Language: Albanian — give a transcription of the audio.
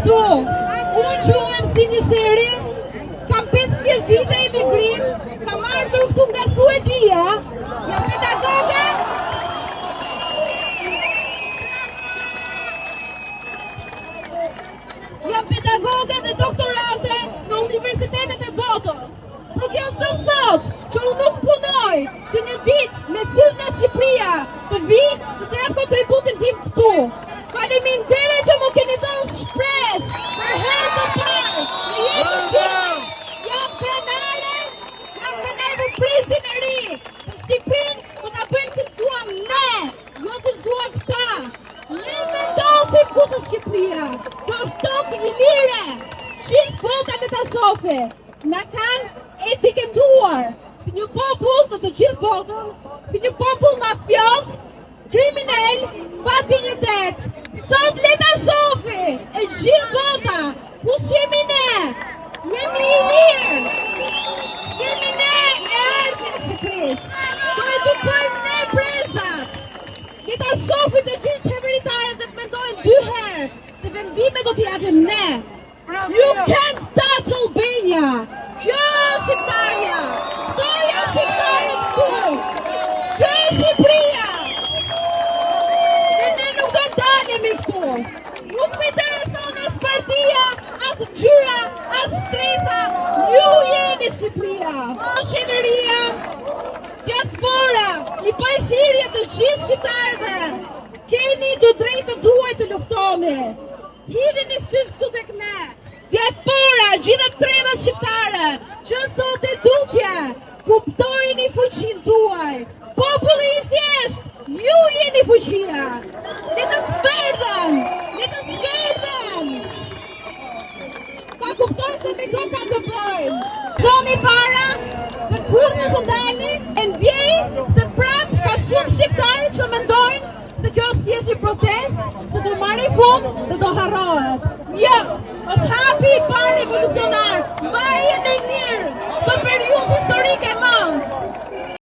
këtu. Unë quhem si një sheri, kam 50 vite emigrim, kam ardhur këtu nga Suedia, jam pedagoge. Jam pedagoge dhe doktorate në universitetet e botës. Por kjo s'do thot që unë nuk punoj, që një ditë me sytë nga Shqipëria të vi të të jap kontributin tim këtu. Faleminderit që më keni dhënë shpresë për herë të parë në jetën time. Jam prenare për prizin e ri. Të Shqipërinë do ta bëjmë të zuam ne, jo të zuam këta. Ne vendosim kush është Shqipëria. Kjo është tokë i lire. Gjithë bota le ta shohë. Na kanë etiketuar si një popull të gjithë botën, si një popull mafios, kriminal, pa dinjitet. Sot le ta shohë e gjithë bota kush jemi ne. Jemi i lirë. Jemi ne e ardhmë në Shqipëri. Do edukojmë ne brezat. Le ta shohë të gjithë qeveritarët dhe të mendojnë dy herë se vendime do t'i japim ne. You can't touch Albania. Kjo është Shqiptarja. Kjo janë Shqiptarët këtu. Kjo është Shqipëria. Dhe ne nuk do ndalemi këtu. Nuk më intereson as partia, as ngjyra, as shtresa. Ju jeni Shqipëria. Qeveria, diaspora, i bëj thirrje të gjithë shqiptarëve. Keni të drejtë të duaj të luftoni. Hidheni syt këtu tek ne. Diaspora, gjithë krevat shqiptare, që sot e tutje, kuptojni fuqinë tuaj. Populli i thjesht, ju jeni fuqia. Le të zverdhen, le të zverdhen. Pa kuptojnë se me këta të bëjnë. Doni para, dhe kur në të ndali, e ndjej se prap ka shumë shqiptarë që mendojnë se kjo është thjesht një protest, se do marrë fund dhe do harrohet. Jo!